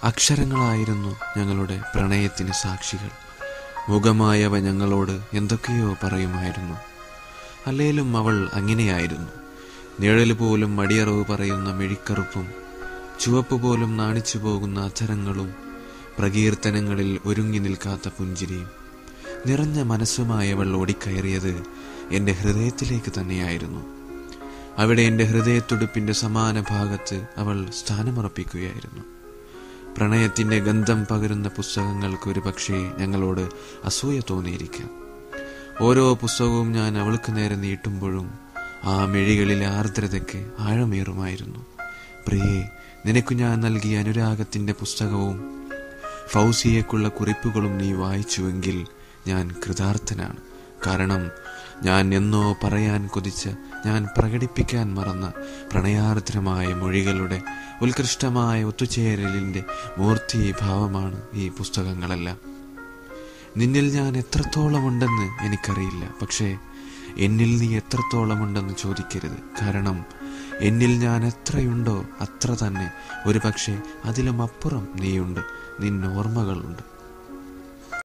അക്ഷരങ്ങളായിരുന്നു ഞങ്ങളുടെ പ്രണയത്തിന് സാക്ഷികൾ. മുഖമായവ ഞങ്ങളോട് എന്തൊക്കെയോ പറയുമായിരുന്നു. അല്ലേലും അവൾ അങ്ങനെയായിരുന്നു. നിഴല് പോലും മടിയറവ് പറയുന്ന മെഴിക്കറുപ്പും ചുവപ്പ് പോലും നാണിച്ചു പോകുന്ന അധരങ്ങളും പ്രകീർത്തനങ്ങളിൽ ഒരുങ്ങി നിൽക്കാത്ത പുഞ്ചിരിയും നിറഞ്ഞ മനസ്സുമായവൾ ഓടിക്കയറിയത് എൻ്റെ ഹൃദയത്തിലേക്ക് തന്നെയായിരുന്നു. അവിടെ എൻ്റെ ഹൃദയത്തുടുപ്പിൻ്റെ സമാന ഭാഗത്ത് അവൾ സ്ഥാനമുറപ്പിക്കുകയായിരുന്നു. പ്രണയത്തിൻ്റെ ഗന്ധം പകരുന്ന പുസ്തകങ്ങൾക്ക് ഒരു പക്ഷേ ഞങ്ങളോട് അസൂയ തോന്നിയിരിക്കാം. ഓരോ പുസ്തകവും ഞാൻ അവൾക്ക് നേരെ നീട്ടുമ്പോഴും ആ മിഴികളിലെ ആർദ്രതയ്ക്ക് ആഴമേറുമായിരുന്നു. പ്രിയേ, നിനക്കു ഞാൻ നൽകിയ അനുരാഗത്തിൻ്റെ പുസ്തകവും ഫൗസിയേക്കുള്ള കുറിപ്പുകളും നീ വായിച്ചുവെങ്കിൽ ഞാൻ കൃതാർത്ഥനാണ്. കാരണം ഞാൻ എന്നോ പറയാൻ കൊതിച്ച, ഞാൻ പ്രകടിപ്പിക്കാൻ മറന്ന പ്രണയാർദ്രമായ മൊഴികളുടെ ഉത്കൃഷ്ടമായ ഒത്തുചേരലിൻ്റെ മൂർത്തീഭാവമാണ് ഈ പുസ്തകങ്ങളെല്ലാം. നിന്നിൽ ഞാൻ എത്രത്തോളമുണ്ടെന്ന് എനിക്കറിയില്ല. പക്ഷേ എന്നിൽ നീ എത്രത്തോളമുണ്ടെന്ന് ചോദിക്കരുത്. കാരണം എന്നിൽ ഞാൻ എത്രയുണ്ടോ അത്ര തന്നെ, ഒരു പക്ഷേ അതിലും അപ്പുറം നീയുണ്ട്. നിന്നോർമ്മകളുണ്ട്.